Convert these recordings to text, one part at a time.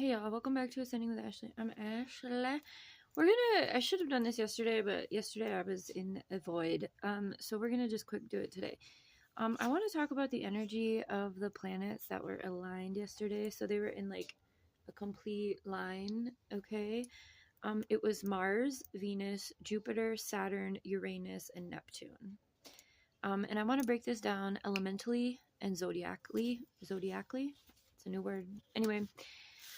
Hey y'all, welcome back to Ascending with Ashley. I'm Ashley. I should have done this yesterday, but yesterday I was in a void. So we're gonna just quick do it today. I want to talk about the energy of the planets that were aligned yesterday. So they were in like a complete line, okay? It was Mars, Venus, Jupiter, Saturn, Uranus, and Neptune. And I want to break this down elementally and zodiacally. Zodiacally? It's a new word. Anyway,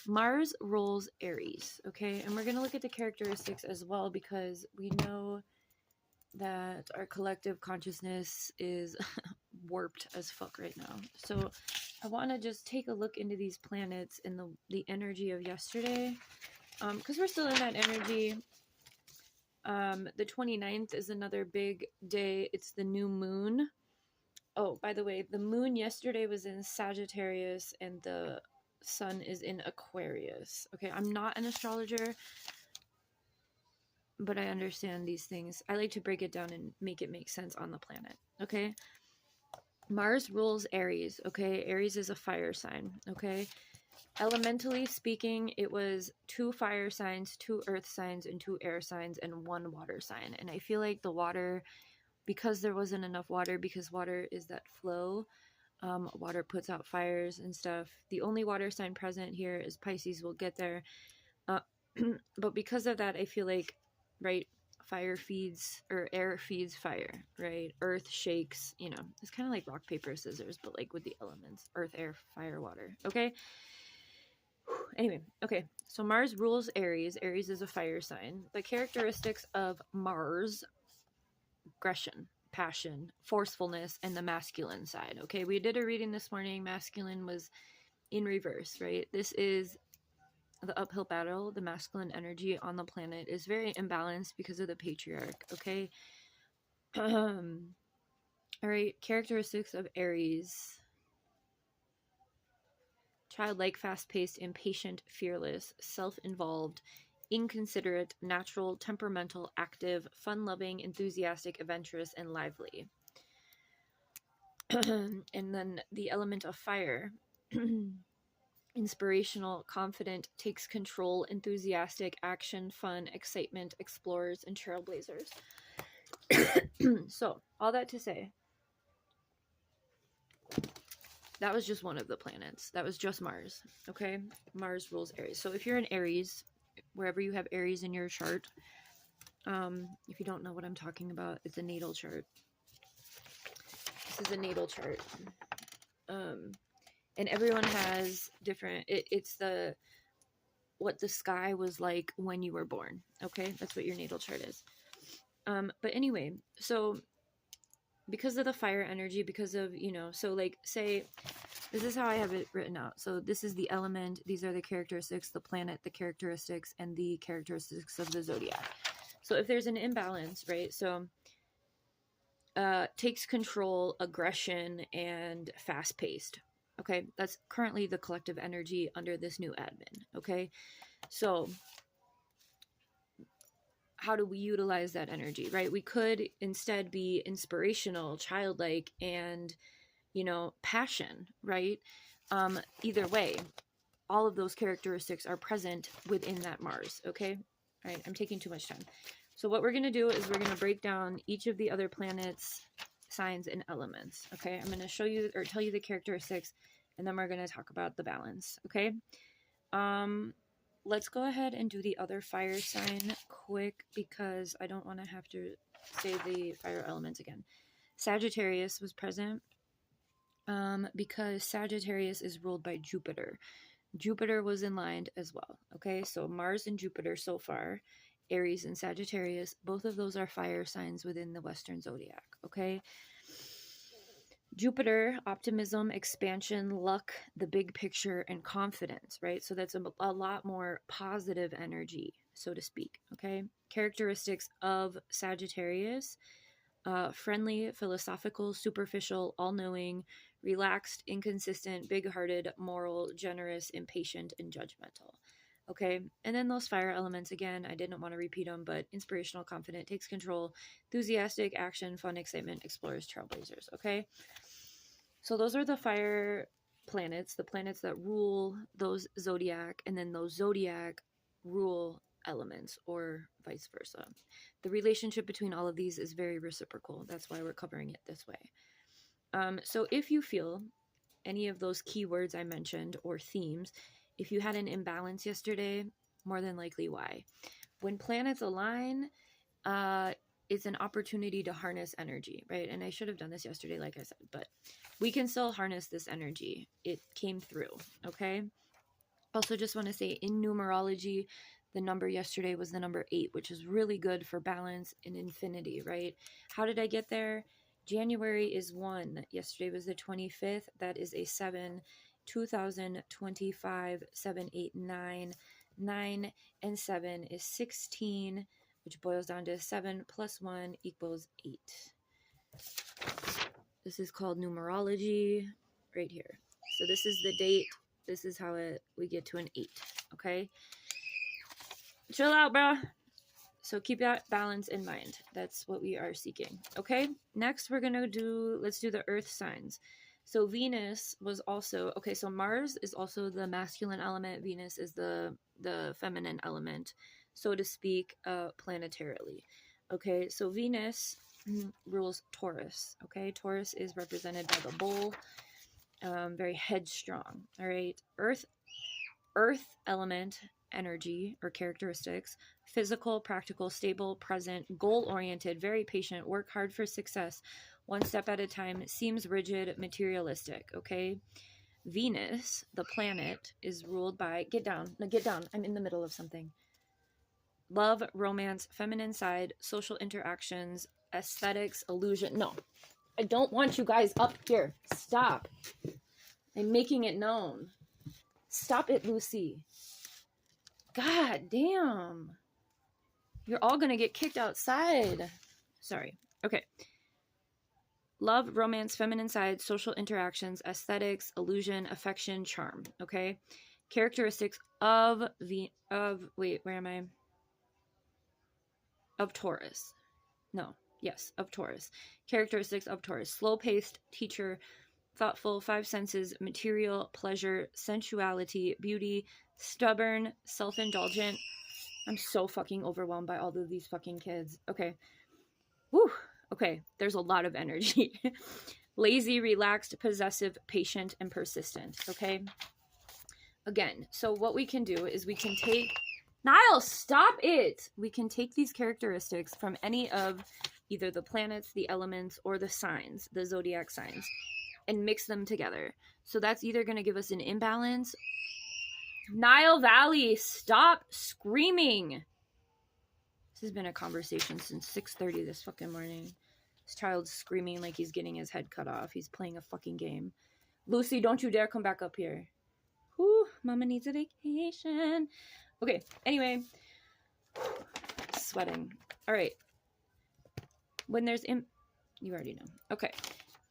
Mars rules Aries, okay? And we're going to look at the characteristics as well because we know that our collective consciousness is warped as fuck right now. So I want to just take a look into these planets and the energy of yesterday because we're still in that energy. The 29th is another big day. It's the new moon. Oh, by the way, the moon yesterday was in Sagittarius and the sun is in Aquarius. Okay, I'm not an astrologer, but I understand these things. I like to break it down and make it make sense on the planet. Okay, Mars rules Aries. Okay, Aries is a fire sign. Okay, elementally speaking, it was 2 fire signs, 2 earth signs, and 2 air signs, and 1 water sign. And I feel like the water, because there wasn't enough water, because water is that flow. Water puts out fires and stuff. The only water sign present here is Pisces. We'll get there. But because of that, I feel like, right, fire feeds, or air feeds fire, right? Earth shakes, you know, it's kind of like rock, paper, scissors, but like with the elements, earth, air, fire, water, okay? Anyway, okay, so Mars rules Aries. Aries is a fire sign. The characteristics of Mars: aggression, passion, forcefulness, and the masculine side. Okay, we did a reading this morning. Masculine was in reverse, right? This is the uphill battle. The masculine energy on the planet is very imbalanced because of the patriarch. Okay. All right, characteristics of Aries: childlike, fast-paced, impatient, fearless, self-involved, inconsiderate, natural, temperamental, active, fun-loving, enthusiastic, adventurous, and lively. And then the element of fire: inspirational, confident, takes control, enthusiastic, action, fun, excitement, explorers, and trailblazers. So, all that to say, that was just one of the planets. That was just Mars, okay? Mars rules Aries. So if you're in Aries, wherever you have Aries in your chart, if you don't know what I'm talking about, it's a natal chart. This is a natal chart. And everyone has different, it's what the sky was like when you were born, okay? That's what your natal chart is. But anyway, so because of the fire energy, because of, you know, so like, say, this is how I have it written out. So this is the element, these are the characteristics, the planet, the characteristics, and the characteristics of the zodiac. So if there's an imbalance, right? So takes control, aggression, and fast-paced. Okay, that's currently the collective energy under this new admin. Okay, so how do we utilize that energy, right? We could instead be inspirational, childlike, and, you know, passion, right? Either way, all of those characteristics are present within that Mars, okay? All right, I'm taking too much time. So what we're going to do is we're going to break down each of the other planets, signs, and elements, okay? I'm going to show you or tell you the characteristics, and then we're going to talk about the balance, okay? Let's go ahead and do the other fire sign quick because I don't want to have to say the fire elements again. Sagittarius was present because Sagittarius is ruled by Jupiter. Jupiter was in line as well, okay? So Mars and Jupiter so far, Aries and Sagittarius, both of those are fire signs within the Western zodiac, okay? Jupiter, optimism, expansion, luck, the big picture, and confidence, right? So that's a lot more positive energy, so to speak, okay? Characteristics of Sagittarius: friendly, philosophical, superficial, all-knowing, relaxed, inconsistent, big-hearted, moral, generous, impatient, and judgmental. Okay, and then those fire elements, again, I didn't want to repeat them, but inspirational, confident, takes control, enthusiastic, action, fun, excitement, explorers, trailblazers, okay? So those are the fire planets, the planets that rule those zodiac, and then those zodiac rule elements, or vice versa. The relationship between all of these is very reciprocal. That's why we're covering it this way. So if you feel any of those keywords I mentioned or themes, if you had an imbalance yesterday, more than likely why. When planets align, it's an opportunity to harness energy, right? And I should have done this yesterday, like I said, but we can still harness this energy. It came through, okay? Also, just want to say in numerology, the number yesterday was the number 8, which is really good for balance and infinity, right? How did I get there? January is 1. Yesterday was the 25th. That is a 7. 2025, 7, 8, 9. 9 and 7 is 16, which boils down to 7 plus 1 equals 8. This is called numerology right here. So this is the date. This is how we get to an 8, okay? Chill out, bro. So keep that balance in mind. That's what we are seeking, okay? Next, we're going to let's do the earth signs. So Venus was also, okay, so Mars is also the masculine element. Venus is the feminine element, so to speak, planetarily. Okay, so Venus rules Taurus, okay? Taurus is represented by the bull, very headstrong, all right? Earth element, energy or characteristics: physical, practical, stable, present, goal-oriented, very patient, work hard for success, one step at a time, seems rigid, materialistic, okay? Venus, the planet, is ruled by, get down, I'm in the middle of something. Love, romance, feminine side, social interactions, aesthetics, illusion. No, I don't want you guys up here. Stop. I'm making it known. Stop it, Lucy. God damn. You're all gonna get kicked outside. Sorry. Okay. Love, romance, feminine side, social interactions, aesthetics, illusion, affection, charm. Okay. Characteristics of Of Taurus. No. Yes, of Taurus. Characteristics of Taurus: slow-paced, teacher, thoughtful, 5 senses, material, pleasure, sensuality, beauty, stubborn, self-indulgent. I'm so fucking overwhelmed by all of these fucking kids. Okay. Whew. Okay, there's a lot of energy. Lazy, relaxed, possessive, patient, and persistent. Okay. Again, so what we can do is we can take... Niall, stop it! We can take these characteristics from any of either the planets, the elements, or the signs, the zodiac signs, and mix them together. So that's either going to give us an imbalance. Nile Valley, stop screaming! This has been a conversation since 6:30 this fucking morning. This child's screaming like he's getting his head cut off. He's playing a fucking game. Lucy, don't you dare come back up here. Whew, mama needs a vacation. Okay, anyway. Sweating. All right. When there's... You already know. Okay.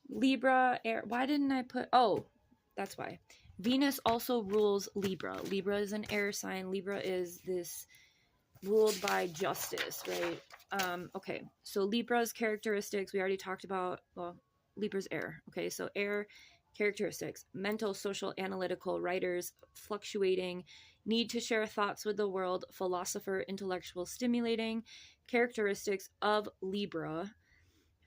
Libra, air... Why didn't I put... Oh, that's why. Venus also rules Libra. Libra is an air sign. Libra is this... ruled by justice, right? Okay, so Libra's characteristics, we already talked about. Well, Libra's air. Okay, so air characteristics: mental, social, analytical, writers, fluctuating, need to share thoughts with the world, philosopher, intellectual, stimulating. Characteristics of Libra: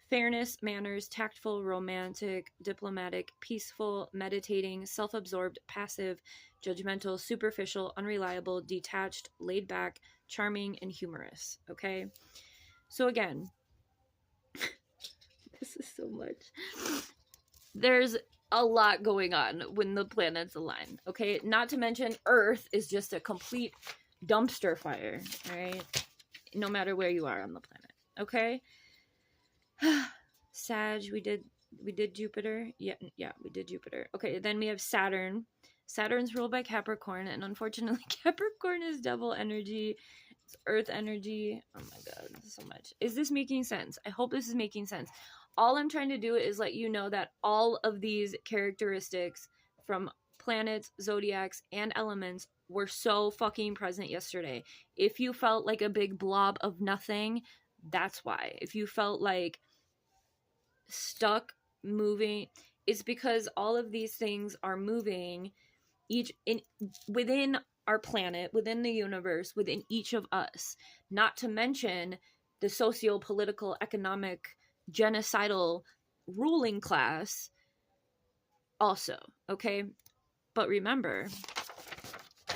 fairness, manners, tactful, romantic, diplomatic, peaceful, meditating, self-absorbed, passive, judgmental, superficial, unreliable, detached, laid back, charming, and humorous. Okay, so again, this is so much. There's a lot going on when the planets align. Okay, not to mention Earth is just a complete dumpster fire, right? No matter where you are on the planet. Okay. Sag, we did Jupiter. Yeah, we did Jupiter. Okay, then we have Saturn. Saturn's ruled by Capricorn, and unfortunately Capricorn is double energy. It's earth energy. Oh my god, so much. Is this making sense? I hope this is making sense. All I'm trying to do is let you know that all of these characteristics from planets, zodiacs, and elements were so fucking present yesterday. If you felt like a big blob of nothing, that's why. If you felt like stuck moving, is because all of these things are moving within our planet, within the universe, within each of us, not to mention the socio-political, economic, genocidal ruling class also, okay? But remember,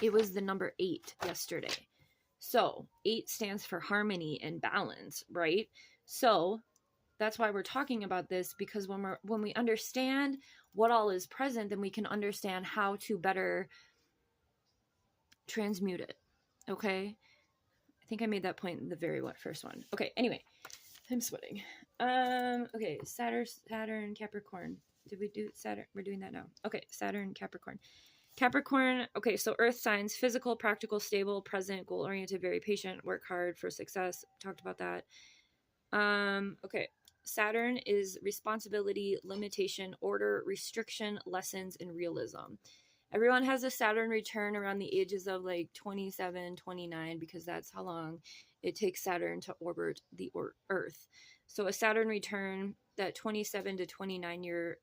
it was the number 8 yesterday. So 8 stands for harmony and balance, right? So that's why we're talking about this, because when we understand what all is present, then we can understand how to better transmute it. Okay? I think I made that point in the very first one. Okay, anyway. I'm sweating. Okay, Saturn, Capricorn. Did we do Saturn? We're doing that now. Okay, Saturn, Capricorn. Capricorn, okay, so earth signs, physical, practical, stable, present, goal-oriented, very patient, work hard for success. Talked about that. Okay, Saturn is responsibility, limitation, order, restriction, lessons, and realism. Everyone has a Saturn return around the ages of like 27, 29, because that's how long it takes Saturn to orbit the Earth. So a Saturn return, that 27 to 29 year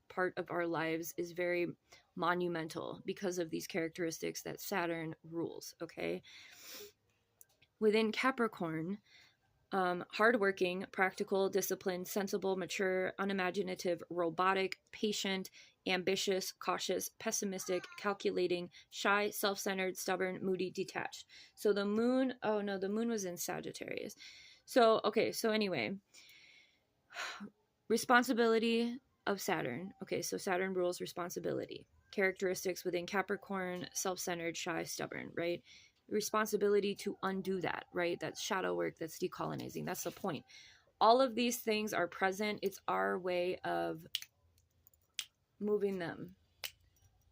part of our lives, is very monumental because of these characteristics that Saturn rules, okay? Within Capricorn, hardworking, practical, disciplined, sensible, mature, unimaginative, robotic, patient, ambitious, cautious, pessimistic, calculating, shy, self-centered, stubborn, moody, detached. So the moon, oh no, the moon was in Sagittarius. So, okay, so anyway, responsibility of Saturn. Okay, so Saturn rules responsibility. Characteristics within Capricorn: self-centered, shy, stubborn, right? Responsibility to undo that, right? That's shadow work, that's decolonizing. That's the point. All of these things are present. It's our way of moving them,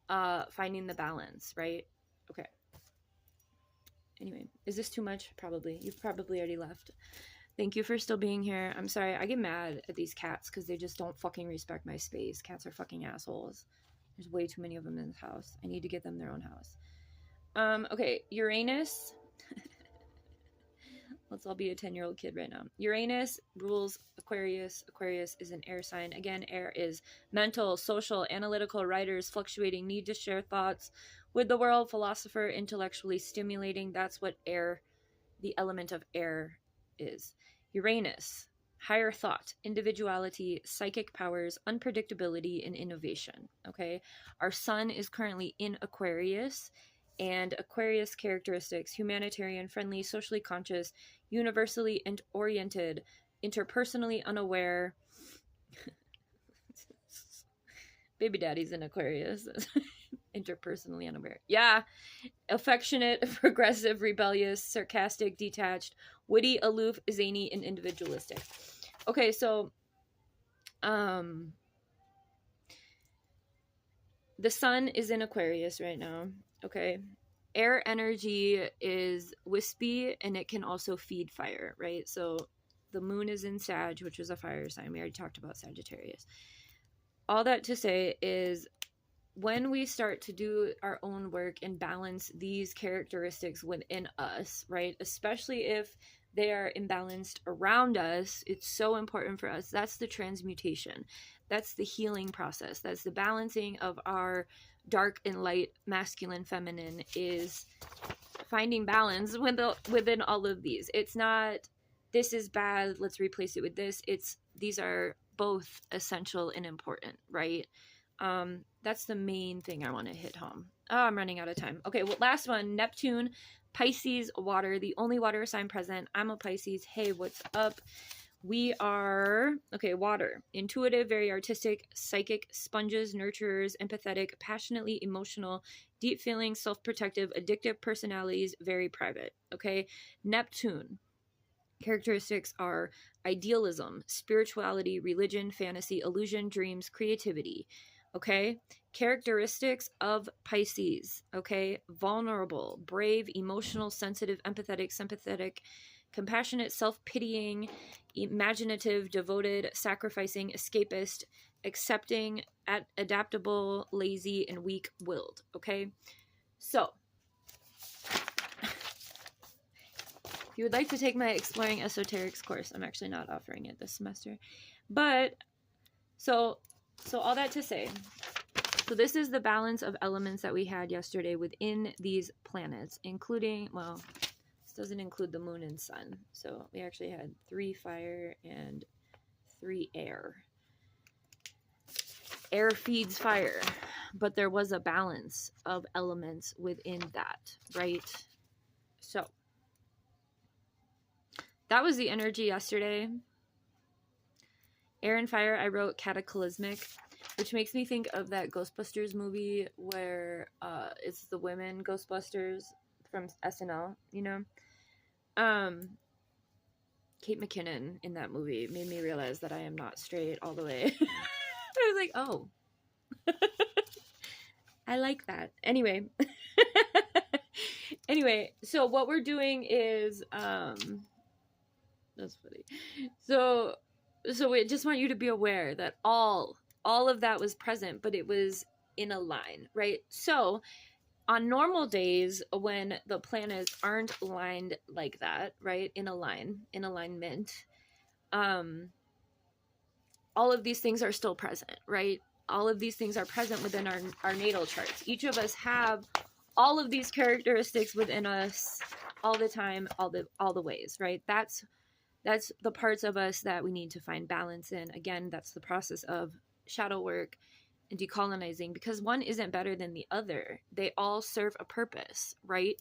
finding the balance, right? Okay. Anyway, is this too much? Probably. You've probably already left. Thank you for still being here. I'm sorry. I get mad at these cats because they just don't fucking respect my space. Cats are fucking assholes. There's way too many of them in this house. I need to get them their own house. Okay, Uranus. Let's all be a 10-year-old kid right now. Uranus rules Aquarius. Aquarius is an air sign. Again, air is mental, social, analytical, writers, fluctuating, need to share thoughts with the world, philosopher, intellectually stimulating. That's what air, the element of air, is. Uranus, higher thought, individuality, psychic powers, unpredictability, and innovation. Okay, our sun is currently in Aquarius, and Aquarius characteristics: humanitarian, friendly, socially conscious, universally oriented, interpersonally unaware. Baby daddy's in Aquarius. Interpersonally unaware. Yeah. Affectionate, progressive, rebellious, sarcastic, detached, witty, aloof, zany, and individualistic. Okay, so the sun is in Aquarius right now. Okay. Air energy is wispy, and it can also feed fire, right? So the moon is in Sag, which is a fire sign. We already talked about Sagittarius. All that to say is, when we start to do our own work and balance these characteristics within us, right, especially if they are imbalanced around us, it's so important for us. That's the transmutation. That's the healing process. That's the balancing of our dark and light, masculine, feminine, is finding balance within all of these. It's not, this is bad, let's replace it with this. It's, these are both essential and important, right? That's the main thing I want to hit home. Oh, I'm running out of time. Okay, well, last one, Neptune, Pisces, water, the only water sign present. I'm a Pisces. Hey, what's up? We are, okay, water, intuitive, very artistic, psychic, sponges, nurturers, empathetic, passionately emotional, deep feelings, self-protective, addictive personalities, very private. Okay, Neptune. Characteristics are idealism, spirituality, religion, fantasy, illusion, dreams, creativity. Okay, characteristics of Pisces. Okay, vulnerable, brave, emotional, sensitive, empathetic, sympathetic, compassionate, self-pitying, imaginative, devoted, sacrificing, escapist, accepting, adaptable, lazy, and weak-willed. Okay, so if you would like to take my Exploring Esoterics course, I'm actually not offering it this semester, but so So all that to say, so this is the balance of elements that we had yesterday within these planets, including, well, this doesn't include the moon and sun. So we actually had 3 fire and 3 air. Air feeds fire, but there was a balance of elements within that, right? So that was the energy yesterday. Air and fire, I wrote cataclysmic, which makes me think of that Ghostbusters movie where it's the women Ghostbusters from SNL, you know? Kate McKinnon in that movie made me realize that I am not straight all the way. I was like, oh. I like that. Anyway. Anyway, so what we're doing is that's funny. So we just want you to be aware that all of that was present, but it was in a line, right? So on normal days when the planets aren't lined like that, right? In alignment, all of these things are still present, right? All of these things are present within our natal charts. Each of us have all of these characteristics within us all the time, all the ways, right? That's the parts of us that we need to find balance in. Again, that's the process of shadow work and decolonizing, because one isn't better than the other. They all serve a purpose, right?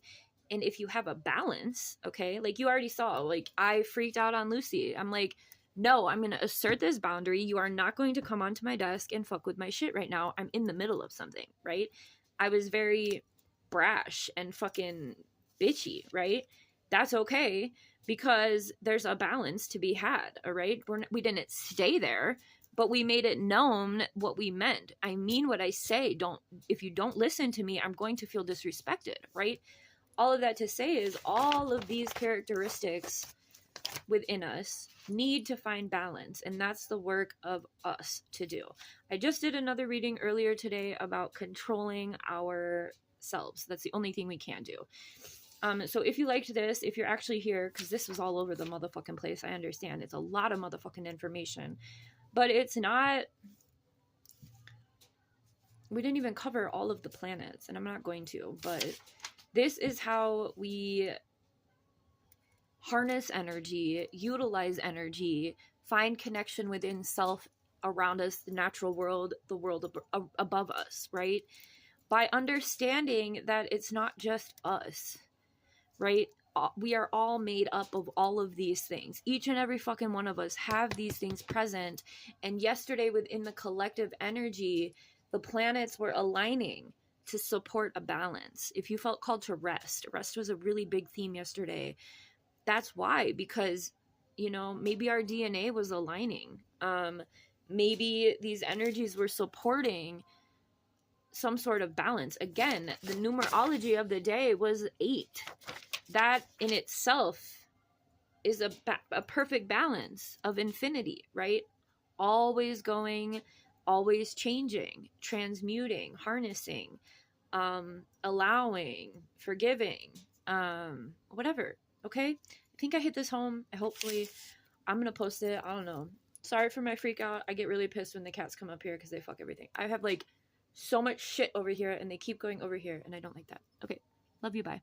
And if you have a balance, okay, like you already saw, like I freaked out on Lucy. I'm like, no, I'm going to assert this boundary. You are not going to come onto my desk and fuck with my shit right now. I'm in the middle of something, right? I was very brash and fucking bitchy, right? That's okay, because there's a balance to be had, all right? We didn't stay there, but we made it known what we meant. I mean what I say. If you don't listen to me, I'm going to feel disrespected, right? All of that to say is all of these characteristics within us need to find balance, and that's the work of us to do. I just did another reading earlier today about controlling ourselves. That's the only thing we can do. So if you liked this, if you're actually here, because this was all over the motherfucking place, I understand. It's a lot of motherfucking information. But it's not... We didn't even cover all of the planets, and I'm not going to. But this is how we harness energy, utilize energy, find connection within self, around us, the natural world, the world above us, right? By understanding that it's not just us, right? We are all made up of all of these things. Each and every fucking one of us have these things present. And yesterday, within the collective energy, the planets were aligning to support a balance. If you felt called to rest was a really big theme yesterday. That's why, because, you know, maybe our DNA was aligning. Maybe these energies were supporting some sort of balance. Again, the numerology of the day was 8. That in itself is a perfect balance of infinity, right? Always going, always changing, transmuting, harnessing, allowing, forgiving, whatever. Okay? I think I hit this home. Hopefully, I'm going to post it. I don't know. Sorry for my freak out. I get really pissed when the cats come up here because they fuck everything. I have like so much shit over here and they keep going over here and I don't like that. Okay. Love you. Bye.